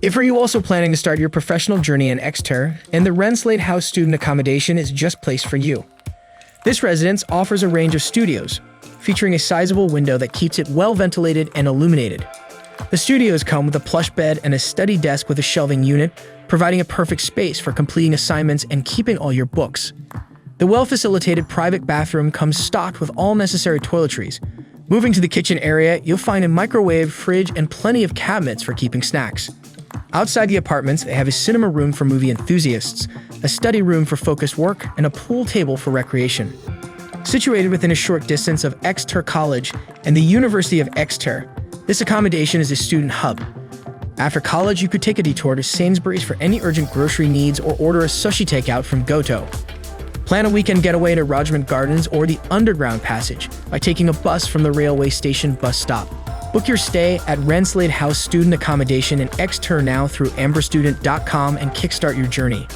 If are you also planning to start your professional journey in Exeter, and the Renslade House student accommodation is just placed for you. This residence offers a range of studios, featuring a sizable window that keeps it well ventilated and illuminated. The studios come with a plush bed and a study desk with a shelving unit, providing a perfect space for completing assignments and keeping all your books. The well-facilitated private bathroom comes stocked with all necessary toiletries. Moving to the kitchen area, you'll find a microwave, fridge, and plenty of cabinets for keeping snacks. Outside the apartments, they have a cinema room for movie enthusiasts, a study room for focused work, and a pool table for recreation. Situated within a short distance of Exeter College and the University of Exeter, this accommodation is a student hub. After college, you could take a detour to Sainsbury's for any urgent grocery needs or order a sushi takeout from Goto. Plan a weekend getaway to Rodgman Gardens or the Underground Passage by taking a bus from the railway station bus stop. Book your stay at Renslade House Student Accommodation in Exeter now through amberstudent.com and kickstart your journey.